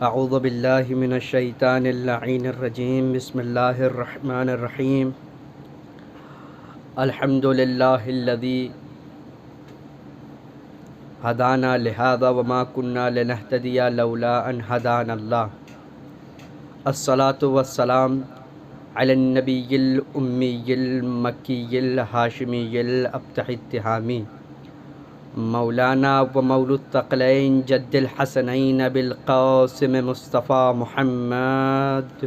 اعوذ باللہ من الشیطان اللعین الرجیم بسم اللہ الرحمن الرحیم الحمد للہ الذی ہدانا لہذا وما كنا لنہتدی لولا ان ہدانا اللہ الصلاة والسلام علی النبی الامی المکی الہاشمی الابتح التہامی مولانا و مولو الثقلین جد الحسنین بالقاسم مصطفیٰ محمد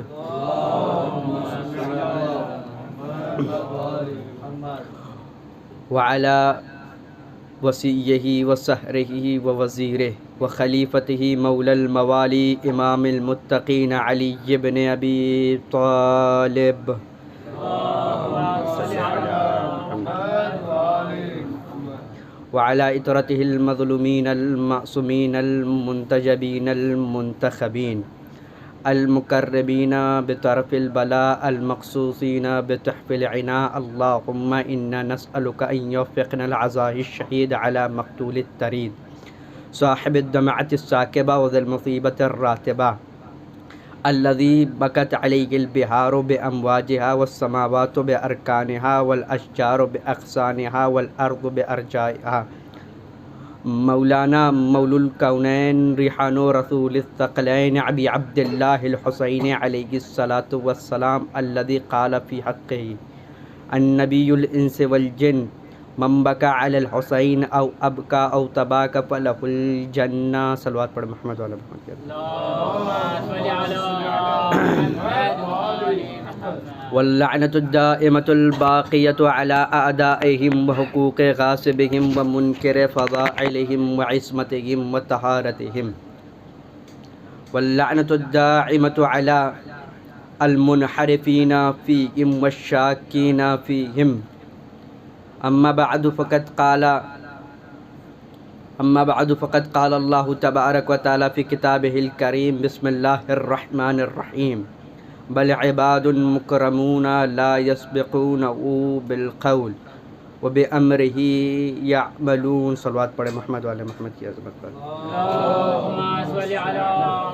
وعلی وصیہ و سحرہ و وزیرہ و خلیفتہ مولا الموالی امام المتقین علی بن ابی طالب وعلى إطرته المظلومين المعصومين المنتجبين المنتخبين المقربين بطرف البلاء المقصوصين بتحف العناء اللهم إنا نسألك أن يوفقنا العزاء الشهيد على مقتول التريد صاحب الدمعة الساكبة وذي المصيبة الراتبة الذي بكت عليه البحار بأمواجها والسماوات بأركانها والأشجار بأغصانها والأرض بأرجائها مولانا مولو الكونين ريحان رسول الثقلين أبي عبد الله الحسين عليه الصلاة والسلام الذي قال في حقه النبي الإنس والجن من بكى على الحسين أو أبكى أو تباكى فله الجنة صلوات پر محمد وعلى محمد اللهم صل على محمد واللعنة الدائمة الباقية على أعدائهم وحقوق غاصبهم ومنكر فضائلهم وعصمتهم وطهارتهم واللعنة الدائمة على المنحرفين فيهم والشاكين فيهم أما بعد فقد قال الله تبارك وتعالى في كتابه الكريم بسم الله الرحمن الرحيم بل عباد مكرمون لا يسبقونه بالقول وبأمره يعملون صلوات پڑھیں محمد وعلى محمد کی عظمت پر اللهم صل على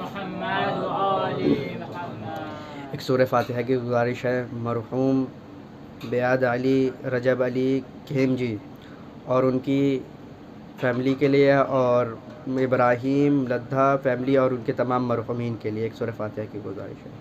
محمد وآل محمد۔ ایک سورہ فاتحہ کی گزارش ہے مرحوم بیاد علی رجب علی کھیم جی اور ان کی فیملی کے لیے اور ابراہیم لدھا فیملی اور ان کے تمام مرحومین کے لیے ایک سورہ فاتحہ کی گزارش ہے۔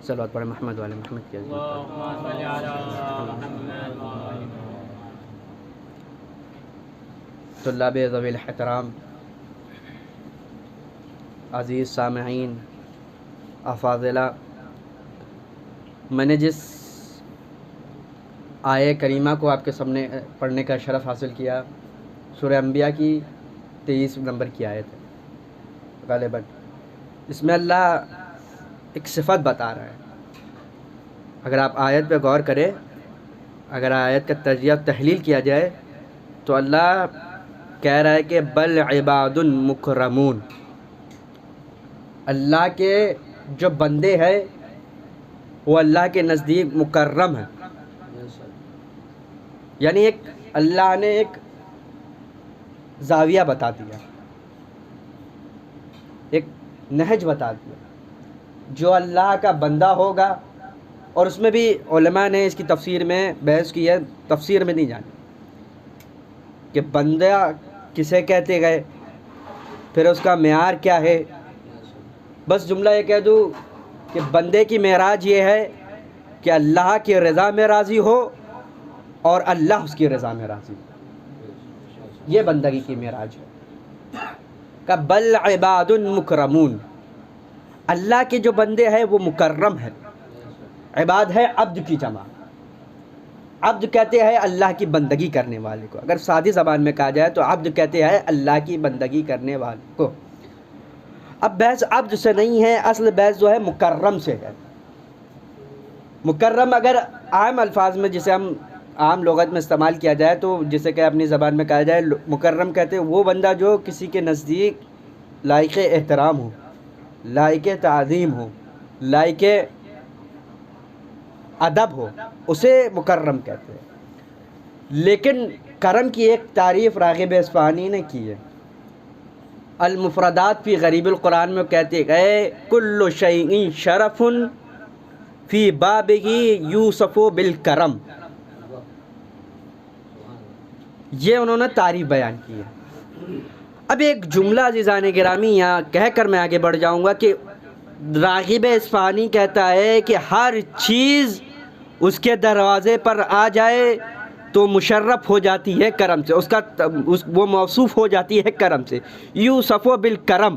صلوات پر محمد والے محمد کی عظمت پر۔ طلاب ذوی الاحترام، عزیز سامعین، افاضلہ، میں نے جس آیہ کریمہ کو آپ کے سامنے پڑھنے کا شرف حاصل کیا سورہ انبیاء کی 23 نمبر کی آیت ہے غالباً۔ اس میں اللہ ایک صفت بتا رہا ہے۔ اگر آپ آیت پہ غور کریں، اگر آیت کا تجزیہ تحلیل کیا جائے تو اللہ کہہ رہا ہے کہ بل عباد مکرمون، اللہ کے جو بندے ہیں وہ اللہ کے نزدیک مکرم ہیں۔ یعنی ایک اللہ نے ایک زاویہ بتا دیا، ایک نہج بتا دیا، جو اللہ کا بندہ ہوگا، اور اس میں بھی علماء نے اس کی تفسیر میں بحث کی ہے، تفسیر میں نہیں جانی کہ بندہ کسے کہتے گئے، پھر اس کا معیار کیا ہے۔ بس جملہ یہ کہہ دوں کہ بندے کی معراج یہ ہے کہ اللہ کی رضا میں راضی ہو اور اللہ اس کی رضا میں راضی ہو، یہ بندگی کی معراج ہے۔ کہ بل عباد مکرمون، اللہ کے جو بندے ہیں وہ مکرم ہیں۔ عباد ہے عبد کی جمع، عبد کہتے ہیں اللہ کی بندگی کرنے والے کو، اگر سادی زبان میں کہا جائے تو عبد کہتے ہیں اللہ کی بندگی کرنے والے کو۔ اب بحث عبد سے نہیں ہے، اصل بحث جو ہے مکرم سے ہے۔ مکرم اگر عام الفاظ میں جسے ہم عام لغت میں استعمال کیا جائے تو جسے کہ اپنی زبان میں کہا جائے، مکرم کہتے ہیں وہ بندہ جو کسی کے نزدیک لائق احترام ہو، لائق تعظیم ہو، لائق ادب ہو، اسے مکرم کہتے ہیں۔ لیکن کرم کی ایک تعریف راغب اصفہانی نے کی ہے، المفردات فی غریب القرآن میں کہتے گئے کل شیء شرف فی بابہ یوسف بالکرم، یہ انہوں نے تعریف بیان کی ہے۔ اب ایک جملہ عزیزان گرامی یہاں کہہ کر میں آگے بڑھ جاؤں گا کہ راغب اصفہانی کہتا ہے کہ ہر چیز اس کے دروازے پر آ جائے تو مشرف ہو جاتی ہے کرم سے، وہ موصوف ہو جاتی ہے کرم سے، یوسف بالکرم،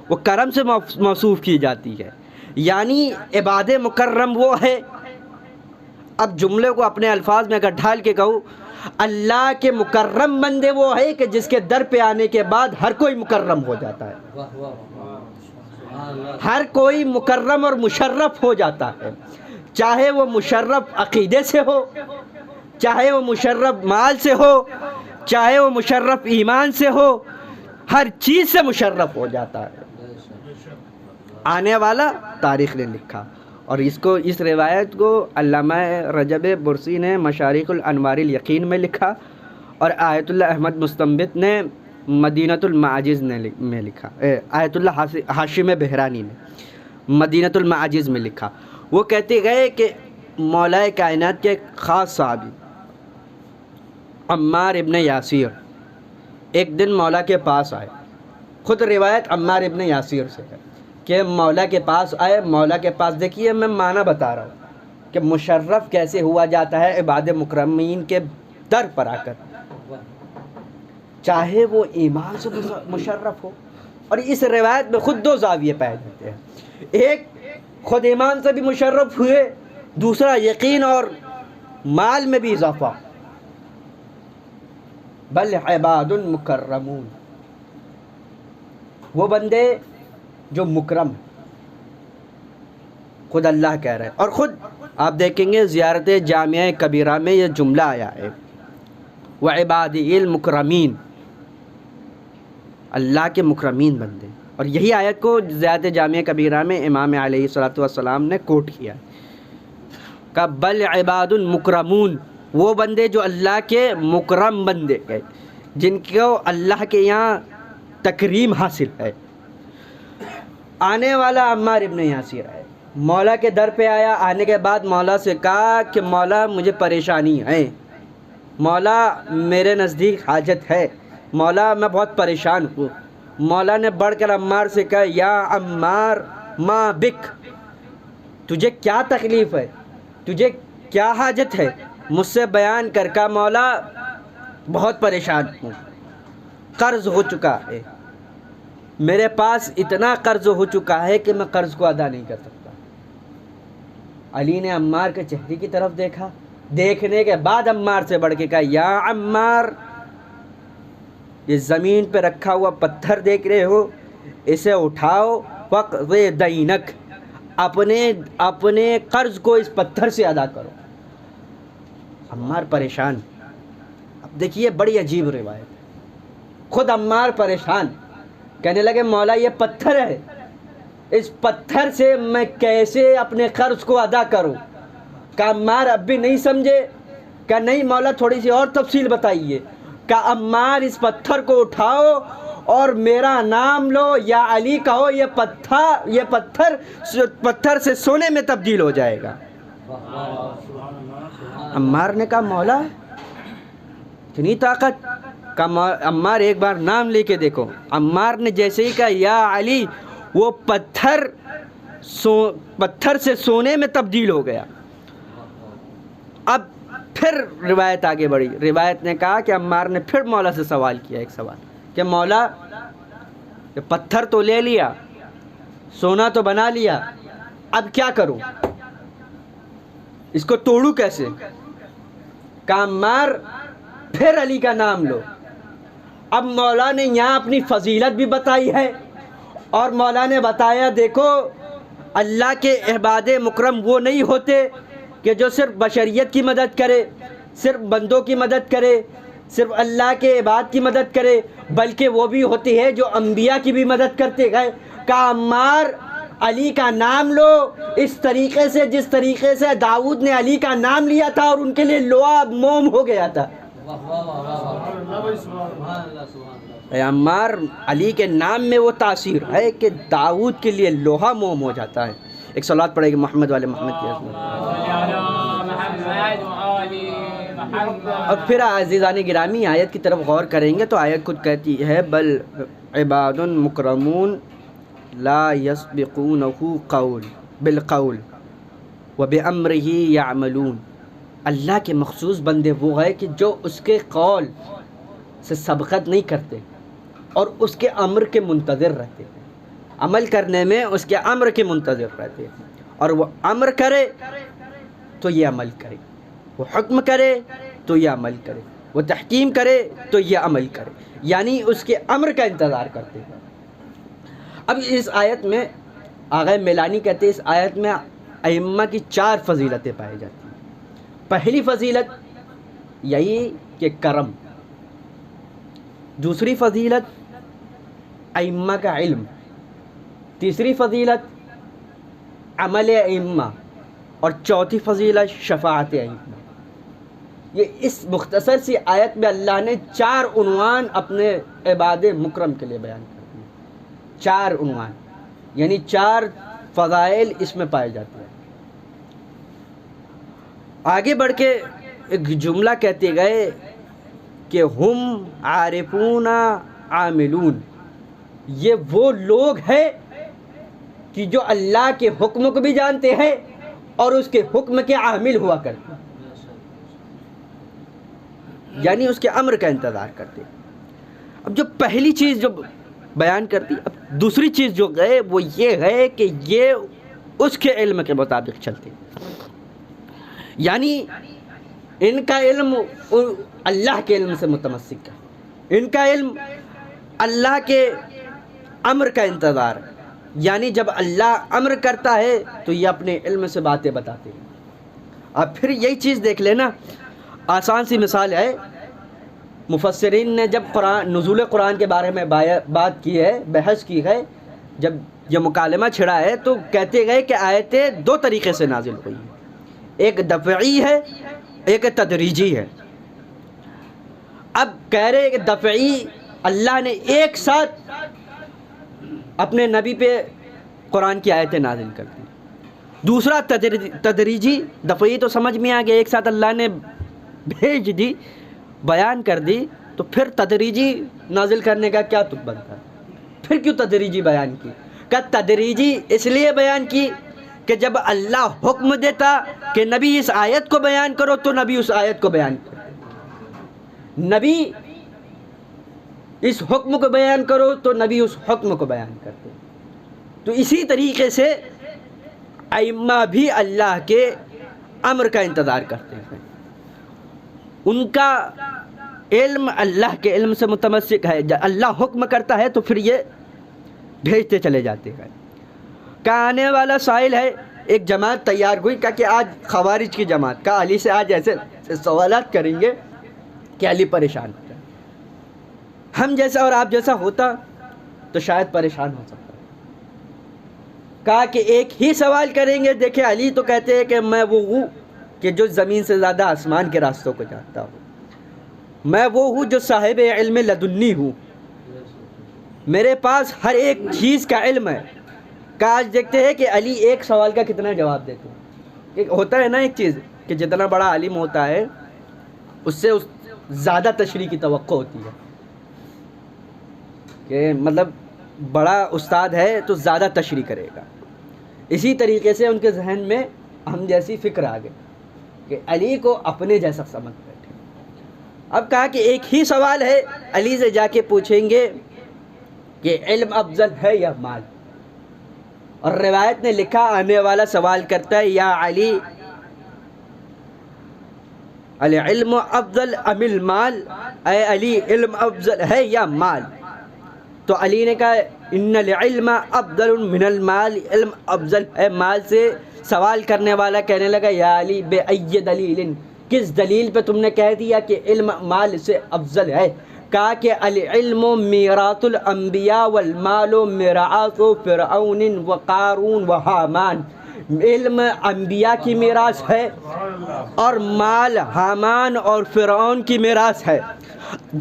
وہ کرم سے موصوف کی جاتی ہے، یعنی عباد مکرم وہ ہے۔ اب جملے کو اپنے الفاظ میں اگر ڈھال کے کہوں، اللہ کے مکرم بندے وہ ہے کہ جس کے در پہ آنے کے بعد ہر کوئی مکرم ہو جاتا ہے، ہر کوئی مکرم اور مشرف ہو جاتا ہے، چاہے وہ مشرف عقیدے سے ہو، چاہے وہ مشرف مال سے ہو، چاہے وہ مشرف ایمان سے ہو، ہر چیز سے مشرف ہو جاتا ہے۔ آنے والا تاریخ نے لکھا، اور اس روایت کو علامہ رجب برسی نے مشارق الانوار الیقین میں لکھا، اور آیت اللہ احمد مستنبط نے مدینۃ المعاجز میں لکھا، آیت اللہ ہاشم بحرانی نے مدینۃ المعاجز میں لکھا۔ وہ کہتے گئے کہ مولا کائنات کے خاص صحابی عمار ابن یاسر ایک دن مولا کے پاس آئے، خود روایت عمار ابن یاسر سے ہے کہ مولا کے پاس آئے، مولا کے پاس دیکھیے میں معنی بتا رہا ہوں کہ مشرف کیسے ہوا جاتا ہے عباد مکرمین کے در پر آ کر، چاہے وہ ایمان سے مشرف ہو، اور اس روایت میں خود دو زاویے پائے جاتے ہیں، ایک خود ایمان سے بھی مشرف ہوئے، دوسرا یقین اور مال میں بھی اضافہ، بل عباد مکرمون، وہ بندے جو مکرم ہیں، خود اللہ کہہ رہے ہیں، اور خود آپ دیکھیں گے زیارت جامعہ کبیرہ میں یہ جملہ آیا ہے وعبادی المکرمین، اللہ کے مکرمین بندے، اور یہی آیت کو زیارت جامعہ کبیرہ میں امام علیہ الصلوۃ والسلام نے کوٹ کیا کہ بل عباد المکرمون، وہ بندے جو اللہ کے مکرم بندے ہیں، جن کو اللہ کے یہاں تکریم حاصل ہے۔ آنے والا عمار ابن یاسر ہے، مولا کے در پہ آیا، آنے کے بعد مولا سے کہا کہ مولا مجھے پریشانی ہے، مولا میرے نزدیک حاجت ہے، مولا میں بہت پریشان ہوں۔ مولا نے بڑھ کر عمار سے کہا یا عمار ما بک، تجھے کیا تکلیف ہے، تجھے کیا حاجت ہے، مجھ سے بیان کر۔ کا مولا بہت پریشان ہوں، قرض ہو چکا ہے، میرے پاس اتنا قرض ہو چکا ہے کہ میں قرض کو ادا نہیں کر سکتا۔ علی نے عمار کے چہرے کی طرف دیکھا، دیکھنے کے بعد عمار سے بڑھ کے کہا یا عمار، یہ زمین پہ رکھا ہوا پتھر دیکھ رہے ہو، اسے اٹھاؤ، فقض دینک، اپنے قرض کو اس پتھر سے ادا کرو۔ عمار پریشان۔ اب دیکھیے بڑی عجیب روایت ہے، خود عمار پریشان، کہنے لگے مولا یہ پتھر ہے، اس پتھر سے میں کیسے اپنے قرض کو ادا کروں؟ کہ عمار اب بھی نہیں سمجھے، کہ نہیں مولا تھوڑی سی اور تفصیل بتائیے۔ کہ عمار اس پتھر کو اٹھاؤ اور میرا نام لو یا علی کہو، یہ پتھر سے سونے میں تبدیل ہو جائے گا۔ عمار نے کہا مولا اتنی طاقت؟ کہ عمار ایک بار نام لے کے دیکھو۔ عمار نے جیسے ہی کہا یا علی، وہ پتھر سے سونے میں تبدیل ہو گیا۔ اب پھر روایت آگے بڑھی، روایت نے کہا کہ عمار نے پھر مولا سے سوال کیا، ایک سوال کہ مولا یہ پتھر تو لے لیا، سونا تو بنا لیا، اب کیا کروں، اس کو توڑوں کیسے؟ کہا عمار پھر علی کا نام لو۔ اب مولا نے یہاں اپنی فضیلت بھی بتائی ہے، اور مولا نے بتایا دیکھو اللہ کے عباد مکرم وہ نہیں ہوتے کہ جو صرف بشریت کی مدد کرے، صرف بندوں کی مدد کرے، صرف اللہ کے عباد کی مدد کرے، بلکہ وہ بھی ہوتے ہیں جو انبیاء کی بھی مدد کرتے گئے۔ کہا عمار علی کا نام لو اس طریقے سے جس طریقے سے داؤد نے علی کا نام لیا تھا اور ان کے لیے لوہا موم ہو گیا تھا۔ اے عمار علی کے نام میں وہ تاثیر ہے کہ داؤد کے لیے لوہا موم ہو جاتا ہے۔ ایک صلوات پڑھے گی محمد والے محمد کی عظمت۔ اور پھر عزیزان گرامی آیت کی طرف غور کریں گے تو آیت خود کہتی ہے بل عباد مکرمون لا یسبقونہ بالقول وبامرہ یعملون۔ اللہ کے مخصوص بندے وہ ہیں کہ جو اس کے قول سے سبقت نہیں کرتے اور اس کے امر کے منتظر رہتے ہیں، عمل کرنے میں اس کے امر کے منتظر رہتے ہیں، اور وہ امر کرے تو یہ عمل کرے، وہ حکم کرے تو یہ عمل کرے، وہ تحکیم کرے تو یہ عمل کرے، یعنی اس کے امر کا انتظار کرتے ہیں۔ اب اس آیت میں آغا میلانی کہتے ہیں اس آیت میں ائمہ کی 4 فضیلتیں پائی جاتی ہیں۔ پہلی فضیلت یہی کہ کرم، دوسری فضیلت ائمہ کا علم، تیسری فضیلت عمل ائمہ، اور چوتھی فضیلت شفاعت ائمہ۔ یہ اس مختصر سی آیت میں اللہ نے 4 عنوان اپنے عباد مکرم کے لیے بیان کر دیے۔ 4 عنوان یعنی 4 فضائل اس میں پائے جاتے ہیں۔ آگے بڑھ کے ایک جملہ کہتے گئے کہ ہم عارفون عاملون، یہ وہ لوگ ہیں کہ جو اللہ کے حکم کو بھی جانتے ہیں اور اس کے حکم کے عامل ہوا کرتے ہیں، یعنی اس کے امر کا انتظار کرتے ہیں۔ اب جو پہلی چیز جو بیان کرتی، اب دوسری چیز جو ہے وہ یہ ہے کہ یہ اس کے علم کے مطابق چلتے ہیں، یعنی ان کا علم اللہ کے علم سے متمسک ہے، ان کا علم اللہ کے امر کا انتظار ہے، یعنی جب اللہ امر کرتا ہے تو یہ اپنے علم سے باتیں بتاتے ہیں۔ اب پھر یہی چیز دیکھ لینا، آسان سی مثال ہے، مفسرین نے جب نزول قرآن کے بارے میں بات کی ہے، بحث کی ہے، جب یہ مکالمہ چھڑا ہے تو کہتے گئے کہ آیتیں 2 طریقے سے نازل ہوئی ہیں، ایک دفعی ہے ایک تدریجی ہے۔ اب کہہ رہے کہ دفعی اللہ نے ایک ساتھ اپنے نبی پہ قرآن کی آیتیں نازل کر دی، دوسرا تدریجی، دفعی تو سمجھ میں آ گیا ایک ساتھ اللہ نے بھیج دی، بیان کر دی، تو پھر تدریجی نازل کرنے کا کیا تک بنتا؟ پھر کیوں تدریجی بیان کی؟ کہ تدریجی اس لیے بیان کی کہ جب اللہ حکم دیتا کہ نبی اس آیت کو بیان کرو تو نبی اس آیت کو بیان کرو، نبی اس حکم کو بیان کرو تو نبی اس حکم کو بیان کرتے۔ تو اسی طریقے سے ائمہ بھی اللہ کے امر کا انتظار کرتے ہیں، ان کا علم اللہ کے علم سے متمسک ہے، جب اللہ حکم کرتا ہے تو پھر یہ بھیجتے چلے جاتے ہیں۔ کہا آنے والا سائل ہے، ایک جماعت تیار ہوئی، کہا کہ آج خوارج کی جماعت، کہا علی سے آج ایسے سوالات کریں گے کہ علی پریشان ہو جائے، ہم جیسا اور آپ جیسا ہوتا تو شاید پریشان ہو سکتا۔ کہا کہ ایک ہی سوال کریں گے، دیکھیں علی تو کہتے ہیں کہ میں وہ ہوں کہ جو زمین سے زیادہ آسمان کے راستوں کو جانتا ہوں، میں وہ ہوں جو صاحب علم لدنی ہوں، میرے پاس ہر ایک چیز کا علم ہے۔ کہ آج دیکھتے ہیں کہ علی ایک سوال کا کتنا جواب دیتے ہیں۔ ایک ہوتا ہے نا ایک چیز کہ جتنا بڑا عالم ہوتا ہے اس سے زیادہ تشریح کی توقع ہوتی ہے، کہ مطلب بڑا استاد ہے تو زیادہ تشریح کرے گا، اسی طریقے سے ان کے ذہن میں ہم جیسی فکر آ گئی کہ علی کو اپنے جیسا سمجھ بیٹھے۔ اب کہا کہ ایک ہی سوال ہے، علی سے جا کے پوچھیں گے کہ علم افضل ہے یا مال؟ اور روایت نے لکھا، آنے والا سوال کرتا ہے یا علی العلم افضل ام المال، اے علی علم افضل ہے یا مال؟ تو علی نے کہا ان العلم افضل من المال، علم افضل ہے مال سے۔ سوال کرنے والا کہنے لگا یا علی بے ای دلیل، کس دلیل پہ تم نے کہہ دیا کہ علم مال سے افضل ہے؟ کہا کہ العلم میراث الانبیاء والمال میراث فرعون وقارون وحامان، علم انبیاء کی میراث ہے اور مال حامان اور فرعون کی میراث ہے۔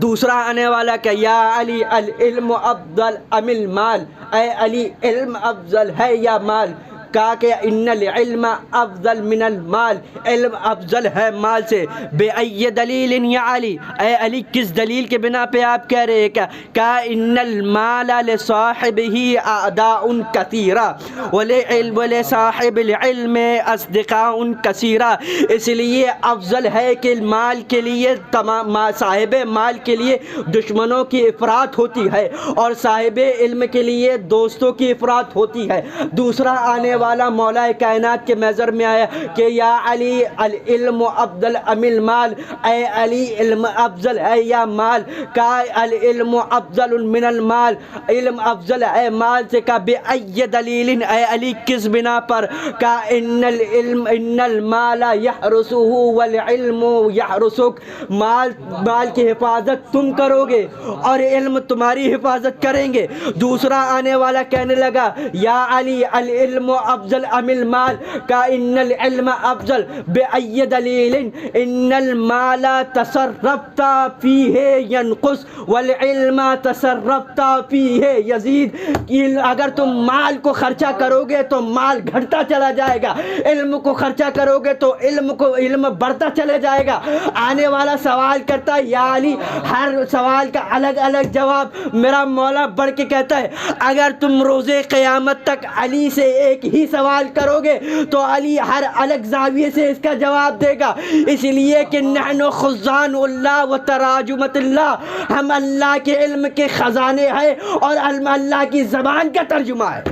دوسرا آنے والا کہ یا علی العلم افضل ام المال، اے علی علم افضل ہے یا مال؟ کہا کہ ان العلم افضل من المال، علم افضل ہے مال سے۔ بے ای دلیل یا علی، اے علی کس دلیل کے بنا پہ آپ کہہ رہے ہیں؟ کہا ان المال لصاحبہ اعداء کثیرہ ولصاحب العلم اصدقاء کثیرہ، اس لیے افضل ہے کہ مال کے لیے تمام صاحب مال کے لیے دشمنوں کی افراط ہوتی ہے اور صاحب علم کے لیے دوستوں کی افراط ہوتی ہے۔ دوسرا آنے والا مولا کائنات کے محضر میں آیا کہ یا علی العلم افضل ام المال، اے علی علم افضل ہے یا مال؟ کہا العلم افضل من المال، علم افضل ہے مال سے۔ کہا بے ای دلیل، اے علی کس بنا پر؟ کہا ان العلم ان المال یحرسہ والعلم یحرسک، مال کی حفاظت تم کرو گے اور علم تمہاری حفاظت کریں گے۔ دوسرا آنے والا کہنے لگا یا علی العلم افضل ام المال، کا ان العلم افضل بے ای دلیل ان المال تصرفت فیہ ینقص والعلم تصرفت فیہ یزید، کہ اگر تم مال کو خرچہ کرو گے تو مال گھٹتا چلا جائے گا، علم کو خرچہ کرو گے تو علم بڑھتا چلے جائے گا۔ آنے والا سوال کرتا ہے یا علی، ہر سوال کا الگ الگ جواب میرا مولا بڑھ کے کہتا ہے اگر تم روز قیامت تک علی سے ایک ہی سوال کرو گے تو علی ہر الگ زاویے سے اس کا جواب دے گا، اس لیے کہ نحن خزان اللہ و تراجمت اللہ، ہم اللہ کے علم کے خزانے ہیں اور اللہ کی زبان کا ترجمہ ہے۔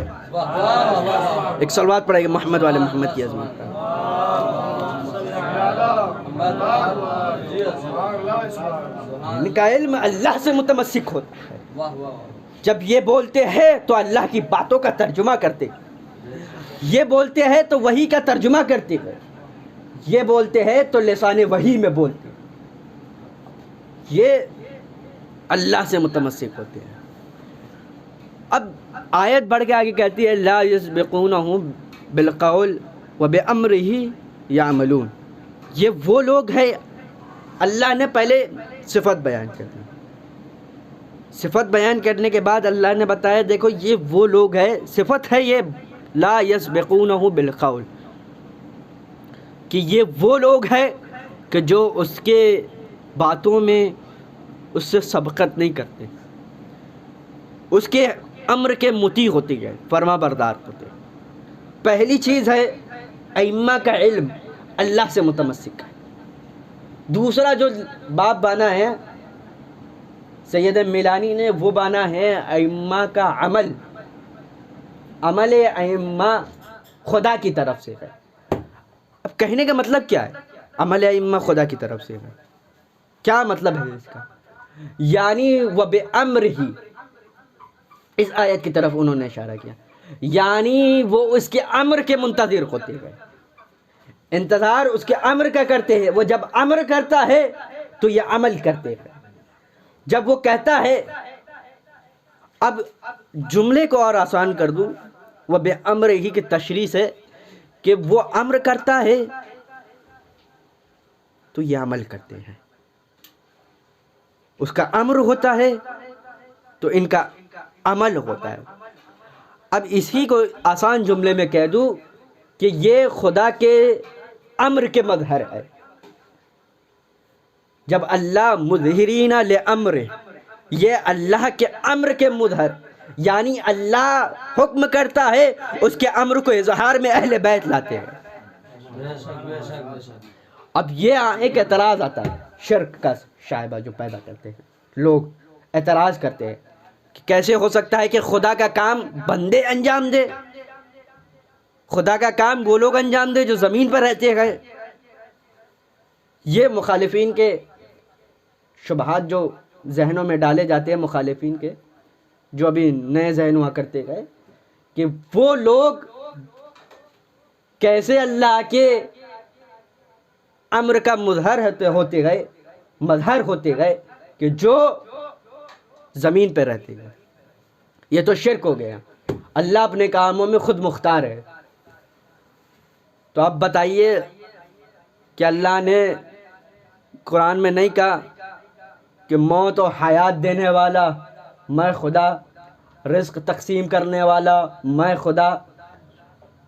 ایک صلوات پڑھائے گا محمد والے محمد کی عظمت پر۔ ان کا علم اللہ سے متمسک ہوتا ہے، جب یہ بولتے ہیں تو اللہ کی باتوں کا ترجمہ کرتے، یہ بولتے ہیں تو وحی کا ترجمہ کرتے ہیں، یہ بولتے ہیں تو لسان وحی میں بولتے ہیں، یہ اللہ سے متمسک ہوتے ہیں۔ اب آیت بڑھ کے آگے کہتی ہے لا یسبقونہ بالقول وبامرہ یعملون، یہ وہ لوگ ہیں، اللہ نے پہلے صفت بیان کر دی، صفت بیان کرنے کے بعد اللہ نے بتایا دیکھو یہ وہ لوگ ہیں، صفت ہے یہ لا یسبقونہ بالقول، کہ یہ وہ لوگ ہیں کہ جو اس کے باتوں میں اس سے سبقت نہیں کرتے، اس کے امر کے مطیع ہوتے ہیں، فرما بردار ہوتے ہیں۔ پہلی چیز ہے ائمہ کا علم اللہ سے متمسک ہے۔ دوسرا جو باب بانا ہے سید میلانی نے، وہ بانا ہے ائمہ کا عمل، عمل ائمہ خدا کی طرف سے ہے۔ اب کہنے کا مطلب کیا ہے عمل ائمہ خدا کی طرف سے ہے؟ کیا مطلب ہے اس کا؟ یعنی وَبِأَمْرِهِ، اس آیت کی طرف انہوں نے اشارہ کیا، یعنی وہ اس کے امر کے منتظر ہوتے ہیں، انتظار اس کے امر کا کرتے ہیں۔ وہ جب امر کرتا ہے تو یہ عمل کرتے ہیں، جب وہ کہتا ہے، اب جملے کو اور آسان کر دوں، وہ بے امر ہی کی تشریح ہے کہ وہ امر کرتا ہے تو یہ عمل کرتے ہیں، اس کا امر ہوتا ہے تو ان کا عمل ہوتا ہے۔ اب اسی کو آسان جملے میں کہہ دوں کہ یہ خدا کے امر کے مظہر ہے۔ جب اللہ مظہرین لامر، یہ اللہ کے امر کے مظہر، یعنی اللہ حکم کرتا ہے اس کے امر کو اظہار میں اہل بیت لاتے ہیں۔ اب یہ ایک اعتراض آتا ہے، شرک کا شائبہ جو پیدا کرتے ہیں لوگ، اعتراض کرتے ہیں کہ کیسے ہو سکتا ہے کہ خدا کا کام بندے انجام دے، خدا کا کام وہ لوگ انجام دے جو زمین پر رہتے ہیں۔ یہ مخالفین کے شبہات جو ذہنوں میں ڈالے جاتے ہیں، مخالفین کے جو ابھی نئے ذہن ہوا کرتے گئے، کہ وہ لوگ کیسے اللہ کے امر کا مظہر ہوتے گئے کہ جو زمین پہ رہتے گئے. یہ تو شرک ہو گیا. اللہ اپنے کاموں میں خود مختار ہے. تو آپ بتائیے کہ اللہ نے قرآن میں نہیں کہا کہ موت و حیات دینے والا میں خدا، رزق تقسیم کرنے والا میں خدا،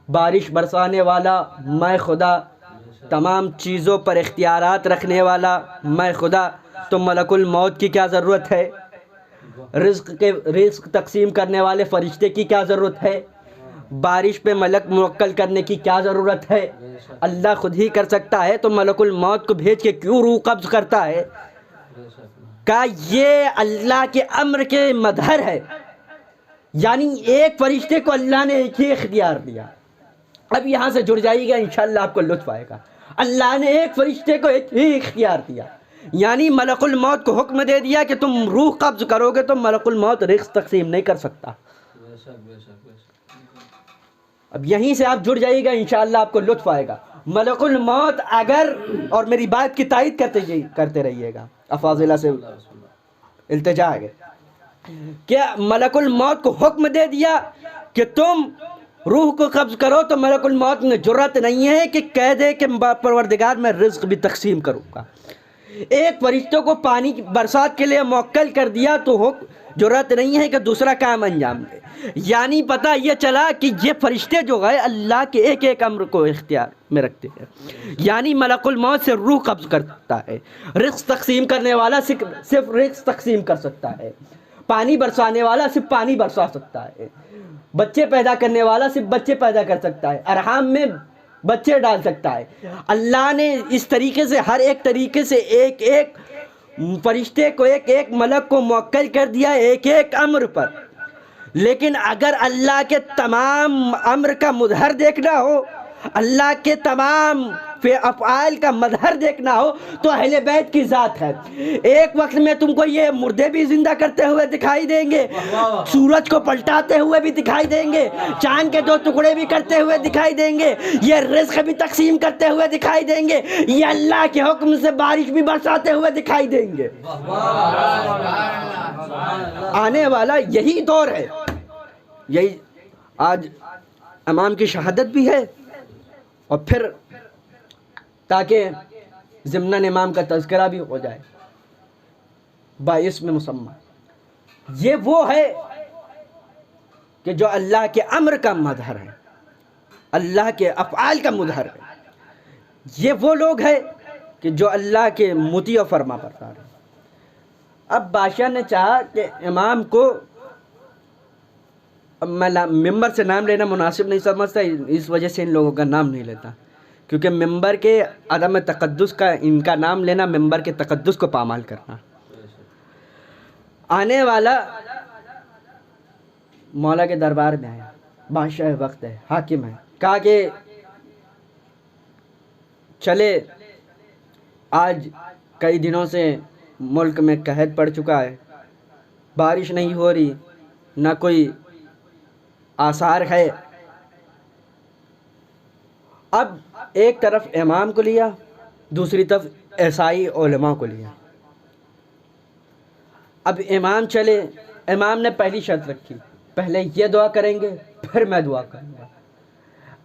بارش برسانے والا میں خدا، تمام چیزوں پر اختیارات رکھنے والا میں خدا؟ تو ملک الموت کی کیا ضرورت ہے؟ رزق تقسیم کرنے والے فرشتے کی کیا ضرورت ہے؟ بارش پہ ملک موکل کرنے کی کیا ضرورت ہے؟ اللہ خود ہی کر سکتا ہے تو ملک الموت کو بھیج کے کیوں روح قبض کرتا ہے؟ کہ یہ اللہ کے امر کے مظہر ہے. یعنی ایک فرشتے کو اللہ نے ایک ہی اختیار دیا. اب یہاں سے جڑ جائیے گا، انشاءاللہ آپ کو لطف آئے گا. اللہ نے ایک فرشتے کو ایک ہی اختیار دیا، یعنی ملک الموت کو حکم دے دیا کہ تم روح قبض کرو گے تو ملک الموت رزق تقسیم نہیں کر سکتا. اب یہیں سے آپ جڑ جائیے گا، انشاءاللہ آپ کو لطف آئے گا. ملک الموت اگر، اور میری بات کی تائید کرتے رہیے گا، افاضلہ سے التجا ہے کہ ملک الموت کو حکم دے دیا کہ تم روح کو قبض کرو تو ملک الموت میں جرات نہیں ہے کہ کہہ دے کہ پروردگار میں رزق بھی تقسیم کروں گا. ایک فرشتوں کو پانی کی برسات کے لیے موکل کر دیا تو جرات نہیں ہے کہ دوسرا کام انجام دے. یعنی پتہ یہ چلا کہ یہ فرشتے جو گئے اللہ کے ایک ایک امر کو اختیار میں رکھتے ہیں. یعنی ملک الموت سے روح قبض کرتا ہے، رزق تقسیم کرنے والا صرف رزق تقسیم کر سکتا ہے، پانی برسانے والا صرف پانی برسا سکتا ہے، بچے پیدا کرنے والا صرف بچے پیدا کر سکتا ہے، ارحام میں بچے ڈال سکتا ہے. اللہ نے اس طریقے سے ہر ایک طریقے سے ایک ایک فرشتے کو، ایک ایک ملک کو موکل کر دیا ایک ایک امر پر. لیکن اگر اللہ کے تمام امر کا مظہر دیکھنا ہو، اللہ کے تمام افعال کا مظہر دیکھنا ہو تو اہل بیت کی ذات ہے. ایک وقت میں تم کو یہ مردے بھی زندہ کرتے ہوئے دکھائی دیں گے، سورج کو پلٹاتے ہوئے بھی دکھائی دیں گے، چاند کے دو ٹکڑے بھی کرتے ہوئے دکھائی دیں گے، یہ رزق بھی تقسیم کرتے ہوئے دکھائی دیں گے، یہ اللہ کے حکم سے بارش بھی برساتے ہوئے دکھائی دیں گے. آنے والا یہی دور ہے. یہی آج امام کی شہادت بھی ہے، اور پھر تاکہ ضمناً امام کا تذکرہ بھی ہو جائے باسم مسمى. یہ وہ ہے کہ جو اللہ کے امر کا مظہر ہے، اللہ کے افعال کا مظہر ہے. یہ وہ لوگ ہیں کہ جو اللہ کے مطیع و فرما بردار ہیں. اب بادشاہ نے چاہا کہ امام کو، میں ممبر سے نام لینا مناسب نہیں سمجھتا، اس وجہ سے ان لوگوں کا نام نہیں لیتا، کیونکہ ممبر کے عدم تقدس کا ان کا نام لینا ممبر کے تقدس کو پامال کرنا. آنے والا مولا کے دربار میں آیا، بادشاہ وقت ہے، حاکم ہے، کہا کہ چلے آج کئی دنوں سے ملک میں قحط پڑ چکا ہے، بارش نہیں ہو رہی، نہ کوئی آثار ہے. اب ایک طرف امام کو لیا، دوسری طرف عیسائی علماء کو لیا. اب امام چلے، امام نے پہلی شرط رکھی، پہلے یہ دعا کریں گے پھر میں دعا کروں گا.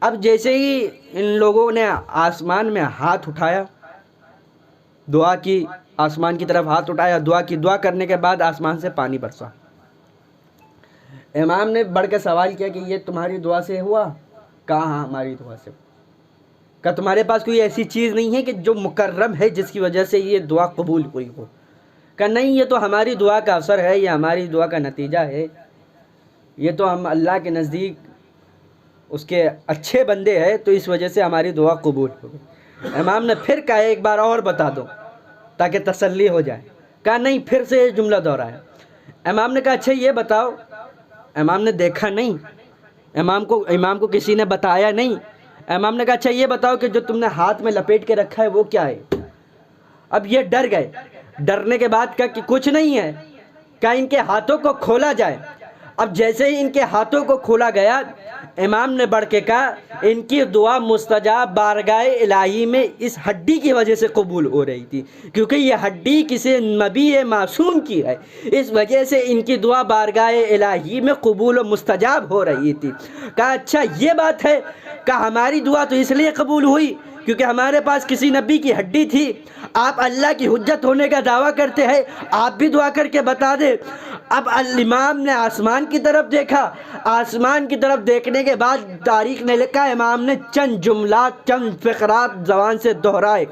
اب جیسے ہی ان لوگوں نے آسمان میں ہاتھ اٹھایا، دعا کی، آسمان کی طرف ہاتھ اٹھایا، دعا کی، دعا کرنے کے بعد آسمان سے پانی برسا. امام نے بڑھ کے سوال کیا کہ یہ تمہاری دعا سے ہوا؟ کہا ہاں ہماری دعا سے. کہ تمہارے پاس کوئی ایسی چیز نہیں ہے کہ جو مکرم ہے جس کی وجہ سے یہ دعا قبول ہوئی ہو؟ کہ نہیں، یہ تو ہماری دعا کا اثر ہے، یہ ہماری دعا کا نتیجہ ہے، یہ تو ہم اللہ کے نزدیک اس کے اچھے بندے ہیں تو اس وجہ سے ہماری دعا قبول ہو گئی. امام نے پھر کہا ایک بار اور بتا دو تاکہ تسلی ہو جائے. کہا نہیں، پھر سے یہ جملہ دہرایا. امام نے کہا اچھا یہ بتاؤ، امام نے دیکھا نہیں، امام کو کسی نے بتایا نہیں. امام نے کہا اچھا یہ بتاؤ کہ جو تم نے ہاتھ میں لپیٹ کے رکھا ہے وہ کیا ہے؟ اب یہ ڈر گئے، ڈرنے کے بعد کہا کہ کچھ نہیں ہے، کہا ان کے ہاتھوں کو کھولا جائے۔ اب جیسے ہی ان کے ہاتھوں کو کھولا گیا، امام نے بڑھ کے کہا ان کی دعا مستجاب بارگاہ الہی میں اس ہڈی کی وجہ سے قبول ہو رہی تھی، کیونکہ یہ ہڈی کسی نبی معصوم کی ہے، اس وجہ سے ان کی دعا بارگاہ الہی میں قبول و مستجاب ہو رہی تھی۔ کہا اچھا یہ بات ہے، کہا ہماری دعا تو اس لیے قبول ہوئی کیونکہ ہمارے پاس کسی نبی کی ہڈی تھی، آپ اللہ کی حجت ہونے کا دعویٰ کرتے ہیں، آپ بھی دعا کر کے بتا دیں۔ اب امام نے آسمان کی طرف دیکھا، آسمان کی طرف دیکھنے کے بعد تاریخ نے لکھا امام نے چند جملات، چند فقرات زبان سے دہرائے،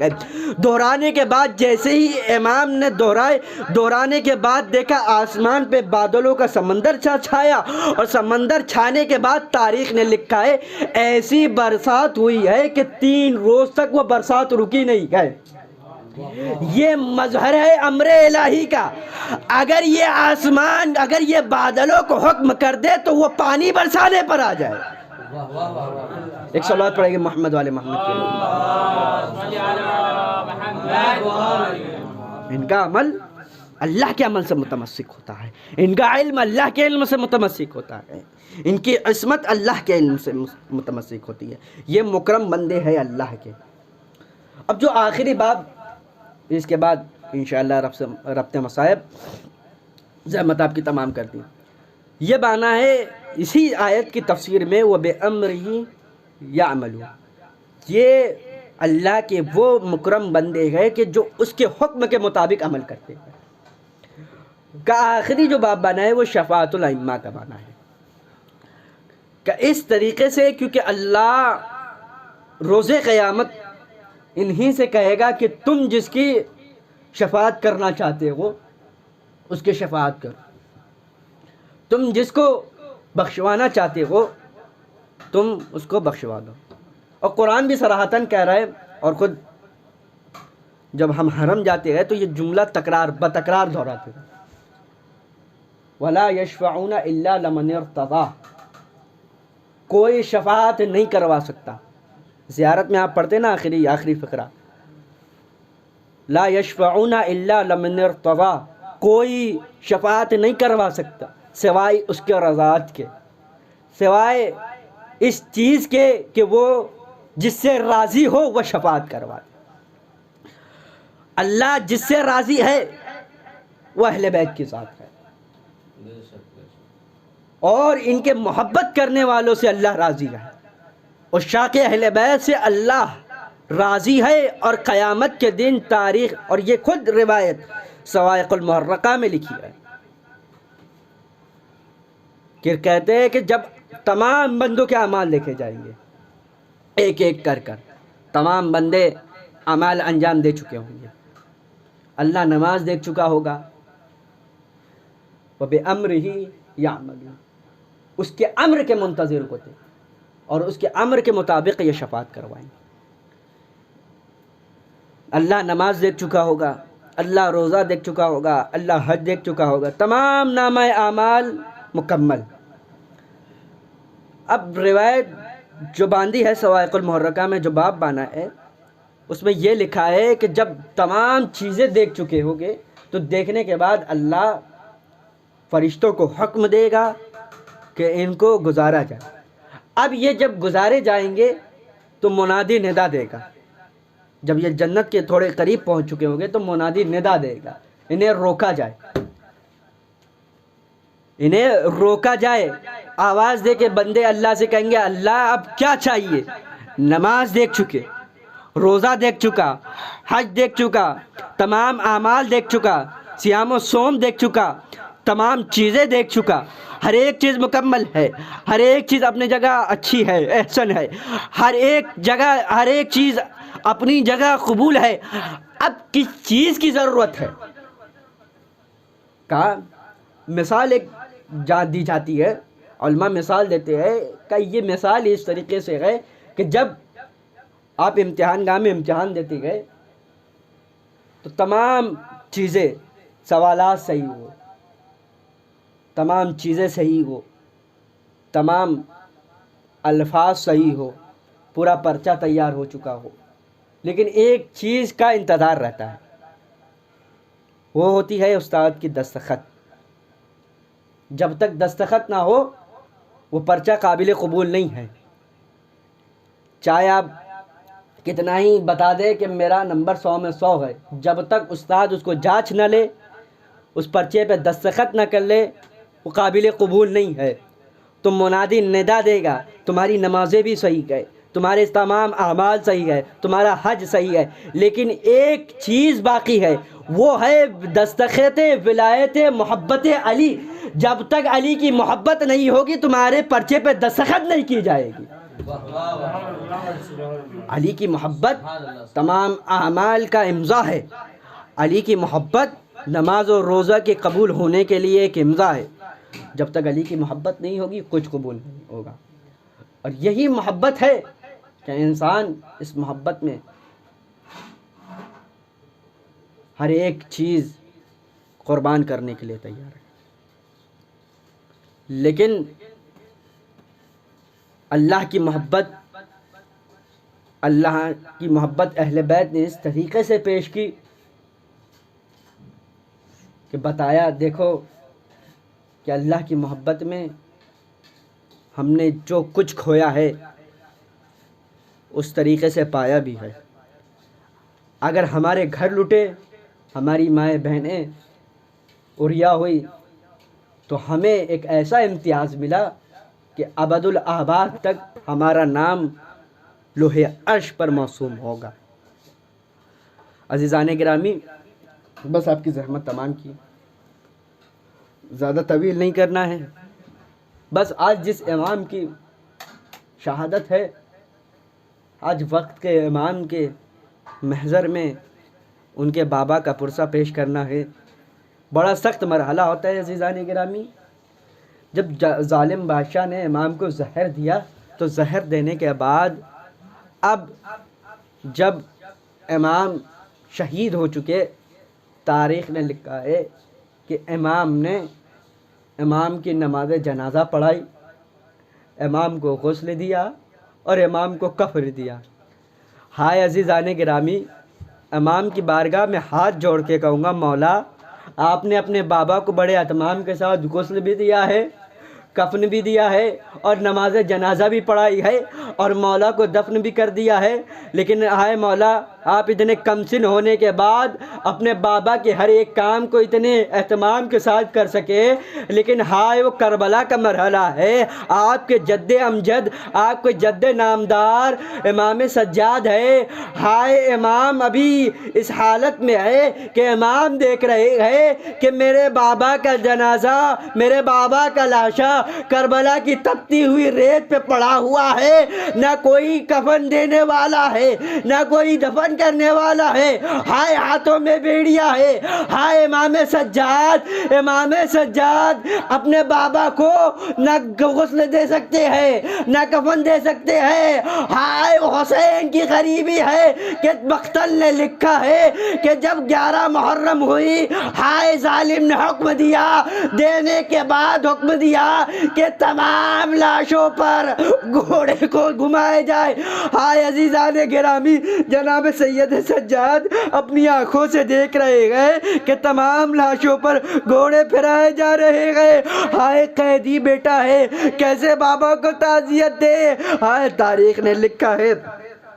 دہرانے کے بعد جیسے ہی امام نے دہرانے کے بعد دیکھا آسمان پہ بادلوں کا سمندر چھایا، اور سمندر چھانے کے بعد تاریخ نے لکھا ہے ایسی برسات ہوئی ہے کہ 3 روز تک وہ برسات رکی نہیں ہے۔ یہ مظہر ہے امر الہی کا۔ اگر یہ آسمان، اگر یہ بادلوں کو حکم کر دے تو وہ پانی برسانے پر آ جائے۔ ایک صلوات پڑھیں گے محمد والے محمد کے لیے۔ ان کا عمل اللہ کے عمل سے متمسک ہوتا ہے، ان کا علم اللہ کے علم سے متمسک ہوتا ہے، ان کی عصمت اللہ کے علم سے متمسک ہوتی ہے۔ یہ مکرم بندے ہیں اللہ کے۔ اب جو آخری باب، اس کے بعد انشاءاللہ ربط مصائب زحمت آپ کی تمام کر دی، یہ بانا ہے اسی آیت کی تفسیر میں وَبِأَمْرِهِ يَعْمَلُونَ، یہ اللہ کے وہ مکرم بندے ہیں کہ جو اس کے حکم کے مطابق عمل کرتے ہیں۔ کا آخری جو باب بانا ہے وہ شفاعت الائمہ کا بانا ہے، کہ اس طریقے سے کیونکہ اللہ روز قیامت انہی سے کہے گا کہ تم جس کی شفاعت کرنا چاہتے ہو اس کے شفاعت کرو، تم جس کو بخشوانا چاہتے ہو تم اس کو بخشوا دو۔ اور قرآن بھی صراحتاً کہہ رہا ہے، اور خود جب ہم حرم جاتے ہیں تو یہ جملہ بتکرار دہراتے ہیں، وَلَا يَشْفَعُونَ إِلَّا لَمَنِ ارْتَضَىٰ، کوئی شفاعت نہیں کروا سکتا۔ زیارت میں آپ پڑھتے نا آخری فقرہ، لا یشفعون الا لمن ارتضیٰ، کوئی شفاعت نہیں کروا سکتا سوائے اس کے رضاعت کے، سوائے اس چیز کے کہ وہ جس سے راضی ہو وہ شفاعت کروا دے۔ اللہ جس سے راضی ہے وہ اہل بیت کے ساتھ ہے، اور ان کے محبت کرنے والوں سے اللہ راضی ہے، اور عشاق اہل بیت سے اللہ راضی ہے۔ اور قیامت کے دن تاریخ، اور یہ خود روایت صواعق المحرقہ میں لکھی ہے کہ کہتے ہیں کہ جب تمام بندوں کے اعمال دیکھے جائیں گے ایک ایک کر تمام بندے اعمال انجام دے چکے ہوں گے، اللہ نماز دیکھ چکا ہوگا، وَبِأَمْرِهِ يَعْمَلُونَ، اس کے امر کے منتظر ہوتے اور اس کے امر کے مطابق یہ شفاعت کروائیں۔ اللہ نماز دیکھ چکا ہوگا، اللہ روزہ دیکھ چکا ہوگا، اللہ حج دیکھ چکا ہوگا، تمام نامہ اعمال مکمل۔ اب روایت جو باندھی ہے صواعق المحرقہ میں جو باب بانا ہے اس میں یہ لکھا ہے کہ جب تمام چیزیں دیکھ چکے ہوگے تو دیکھنے کے بعد اللہ فرشتوں کو حکم دے گا کہ ان کو گزارا جائے۔ اب یہ جب گزارے جائیں گے تو منادی ندا دے گا، جب یہ جنت کے تھوڑے قریب پہنچ چکے ہوں گے تو منادی ندا دے گا، انہیں روکا جائے، انہیں روکا جائے، آواز دے کے بندے اللہ سے کہیں گے اللہ اب کیا چاہیے؟ نماز دیکھ چکے، روزہ دیکھ چکا، حج دیکھ چکا، تمام اعمال دیکھ چکا، صیام و صوم دیکھ چکا، تمام چیزیں دیکھ چکا، ہر ایک چیز مکمل ہے، ہر ایک چیز اپنی جگہ اچھی ہے، احسن ہے، ہر ایک چیز اپنی جگہ قبول ہے، اب کس چیز کی ضرورت ہے؟ کہا مثال ایک دی جاتی ہے، علماء مثال دیتے ہیں کہ یہ مثال اس طریقے سے ہے کہ جب آپ امتحان گاہ میں امتحان دیتے گئے تو تمام چیزیں، سوالات صحیح ہو، تمام چیزیں صحیح ہو، تمام الفاظ صحیح ہو، پورا پرچہ تیار ہو چکا ہو، لیکن ایک چیز کا انتظار رہتا ہے، وہ ہوتی ہے استاد کی دستخط. جب تک دستخط نہ ہو وہ پرچہ قابل قبول نہیں ہے. چاہے آپ کتنا ہی بتا دے کہ میرا نمبر 100 میں 100 ہے، جب تک استاد اس کو جانچ نہ لے، اس پرچے پہ دستخط نہ کر لے، وہ قابل قبول نہیں ہے. تو منادی ندا دے گا تمہاری نمازیں بھی صحیح ہے، تمہارے تمام اعمال صحیح ہے، تمہارا حج صحیح ہے، لیکن ایک چیز باقی ہے، وہ ہے دستخط ولایت محبت علی. جب تک علی کی محبت نہیں ہوگی تمہارے پرچے پہ دستخط نہیں کی جائے گی. علی کی محبت تمام اعمال کا امضا ہے. علی کی محبت نماز و روزہ کے قبول ہونے کے لیے ایک امضا ہے. جب تک علی کی محبت نہیں ہوگی کچھ قبول نہیں ہوگا. اور یہی محبت ہے کہ انسان اس محبت میں ہر ایک چیز قربان کرنے کے لیے تیار ہے. لیکن اللہ کی محبت اہل بیت نے اس طریقے سے پیش کی کہ بتایا دیکھو کہ اللہ کی محبت میں ہم نے جو کچھ کھویا ہے اس طریقے سے پایا بھی ہے. اگر ہمارے گھر لٹے، ہماری مائیں بہنیں عریا ہوئی، تو ہمیں ایک ایسا امتیاز ملا کہ ابد الآباد تک ہمارا نام لوح عرش پر موسوم ہوگا. عزیزان گرامی، بس آپ کی زحمت تمام کی، زیادہ طویل نہیں کرنا ہے. بس آج جس امام کی شہادت ہے، آج وقت کے امام کے محضر میں ان کے بابا کا پرسہ پیش کرنا ہے. بڑا سخت مرحلہ ہوتا ہے عزیزان گرامی. جب ظالم بادشاہ نے امام کو زہر دیا تو زہر دینے کے بعد اب جب امام شہید ہو چکے، تاریخ نے لکھا ہے کہ امام نے امام کی نماز جنازہ پڑھائی، امام کو غسل دیا اور امام کو کفن دیا. ہائے عزیزان گرامی، امام کی بارگاہ میں ہاتھ جوڑ کے کہوں گا، مولا آپ نے اپنے بابا کو بڑے اہتمام کے ساتھ غسل بھی دیا ہے، کفن بھی دیا ہے اور نماز جنازہ بھی پڑھائی ہے اور مولا کو دفن بھی کر دیا ہے، لیکن ہائے مولا آپ اتنے کم سن ہونے کے بعد اپنے بابا کے ہر ایک کام کو اتنے اہتمام کے ساتھ کر سکے. لیکن ہائے وہ کربلا کا مرحلہ ہے، آپ کے جد امجد، آپ کے جد نامدار امام سجاد ہے. ہائے امام ابھی اس حالت میں ہے کہ امام دیکھ رہے ہیں کہ میرے بابا کا جنازہ، میرے بابا کا لاشا کربلا کی تپتی ہوئی ریت پہ پڑا ہوا ہے، نہ کوئی کفن دینے والا ہے، نہ کوئی دفن کرنے والا ہے. ہائے ہاتھوں میں بیڑیا ہے. ہائے امام سجاد اپنے بابا کو نہ غسل دے سکتے ہیں نہ کفن دے سکتے ہیں. ہائے حسین کی غریبی ہے کہ مقتل نے لکھا ہے کہ جب 11 محرم ہوئی، ہائے ظالم نے حکم دیا، دینے کے بعد حکم دیا کہ تمام لاشوں پر گھوڑے کو گھمائے جائے. ہائے عزیزان گرامی، جناب سید سجاد اپنی آنکھوں سے دیکھ رہے گئے کہ تمام لاشوں پر گھوڑے پھرائے جا رہے گئے. ہائے قیدی بیٹا ہے، کیسے بابا کو تعزیت دے. ہائے تاریخ نے لکھا ہے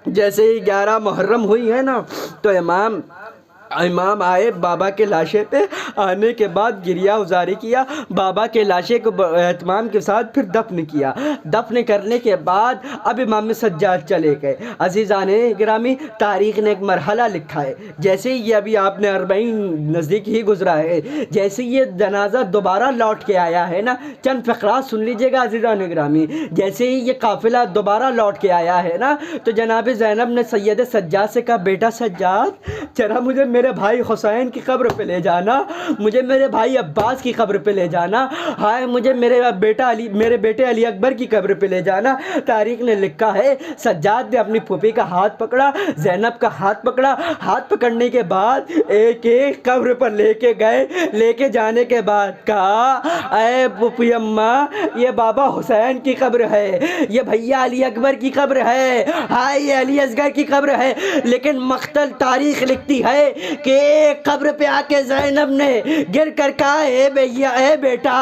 جیسے ہی 11 محرم ہوئی ہے نا تو امام آئے، بابا کے لاشے پہ آنے کے بعد گریہ ازاری کیا، بابا کے لاشے کو اہتمام کے ساتھ پھر دفن کیا. دفن کرنے کے بعد اب امام سجاد چلے گئے. عزیزان گرامی، تاریخ نے ایک مرحلہ لکھا ہے، جیسے یہ ابھی آپ نے 40 نزدیک ہی گزرا ہے، جیسے یہ جنازہ دوبارہ لوٹ کے آیا ہے نا، چند فقرات سن لیجئے گا عزیزان گرامی. جیسے ہی یہ قافلہ دوبارہ لوٹ کے آیا ہے نا تو جناب زینب نے سید سجاد سے کہا، بیٹا سجاد ذرا مجھے میرے بھائی حسین کی قبر پہ لے جانا، مجھے میرے بھائی عباس کی قبر پہ لے جانا، ہائے مجھے میرے بیٹے علی اکبر کی قبر پہ لے جانا. تاریخ نے لکھا ہے سجاد نے اپنی پھوپھی کا ہاتھ پکڑا، زینب کا ہاتھ پکڑا، ہاتھ پکڑنے کے بعد ایک ایک قبر پر لے کے گئے. لے کے جانے کے بعد کہا، اے پھوپھی اماں یہ بابا حسین کی قبر ہے، یہ بھیا علی اکبر کی قبر ہے، ہائے یہ علی اصغر کی قبر ہے. لیکن مقتل تاریخ لکھتی ہے کہ ایک قبر پہ آ کے زینب نے گر کر کہا اے بیٹا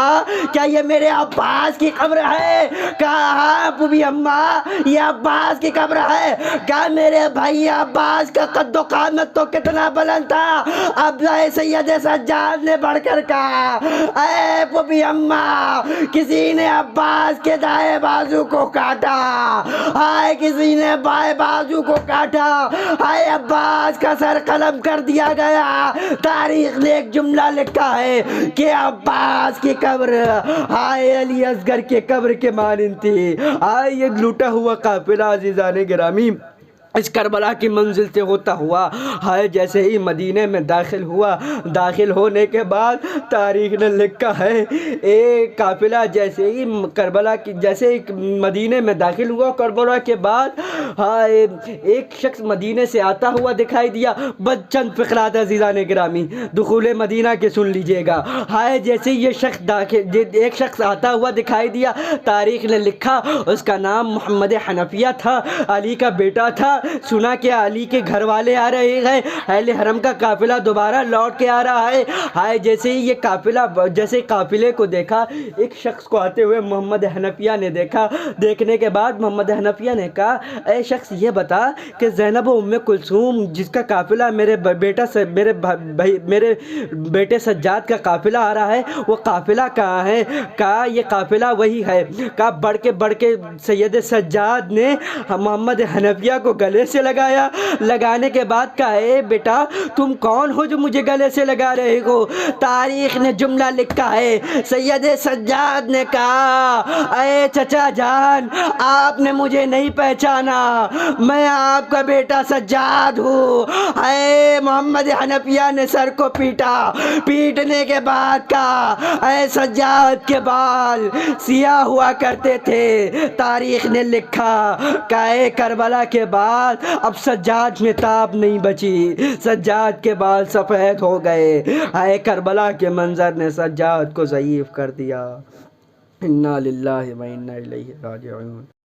کیا یہ میرے عباس کی قبر ہے؟ کہا ہاں پوبی اماں یہ عباس کی قبر ہے۔ کہا میرے بھائی عباس کا قد و قامت تو کتنا بلند تھا؟ عبداللہ سید سجاد نے بڑھ کر کہا اے پوبی اماں کسی نے عباس کے دائیں بازو کو کاٹا، ہائے کسی نے بائیں بازو کو کاٹا، ہائے عباس کا سر قلم کر دیا گیا۔ تاریخ نے ایک جملہ لکھا ہے کہ عباس کی قبر ہائے علی اصغر کے قبر کے مانند تھی۔ ہائے یہ لوٹا ہوا قافلہ عزیزان گرامی اس کربلا کی منزل سے ہوتا ہوا ہائے جیسے ہی مدینے میں داخل ہوا، داخل ہونے کے بعد تاریخ نے لکھا ہے ایک قافلہ جیسے ہی کربلا کی جیسے ہی مدینے میں داخل ہوا کربلا کے بعد ہائے ایک شخص مدینے سے آتا ہوا دکھائی دیا۔ بس چند فقرات عزیزان گرامی دخول مدینہ کے سن لیجئے گا۔ ہائے جیسے یہ شخص ایک شخص آتا ہوا دکھائی دیا، تاریخ نے لکھا اس کا نام محمد حنفیہ تھا، علی کا بیٹا تھا۔ سنا کہ علی کے گھر والے آ رہے ہیں، اہل حرم کا قافلہ دوبارہ لوٹ کے آ رہا ہے۔ ہائے جیسے ہی یہ قافلہ جیسے قافلے کو دیکھا، ایک شخص کو آتے ہوئے محمد حنفیہ نے دیکھا۔ دیکھنے کے بعد محمد حنفیہ نے کہا اے شخص یہ بتا کہ زینب و ام کلثوم جس کا قافلہ میرے بیٹے سجاد کا قافلہ آ رہا ہے وہ قافلہ کہاں ہے؟ کہا یہ قافلہ وہی ہے۔ کہا بڑھ کے سید سجاد نے محمد حنفیہ کو گلے سے لگایا۔ لگانے کے بعد کہا اے بیٹا تم کون ہو جو مجھے گلے سے لگا رہے ہو؟ تاریخ نے جملہ لکھا ہے سید سجاد نے کہا اے چچا جان آپ نے مجھے نہیں پہچانا، میں آپ کا بیٹا سجاد ہوں۔ اے محمد حنفیہ نے سر کو پیٹا، پیٹنے کے بعد کہا اے سجاد کے بال سیاہ ہوا کرتے تھے۔ تاریخ نے لکھا کہ اے کربلا کے بعد اب سجاد میں تاب نہیں بچی، سجاد کے بال سفید ہو گئے۔ اے کربلا کے منظر نے سجاد کو ضعیف کر دیا۔ انا للہ و انا الیہ راجعون۔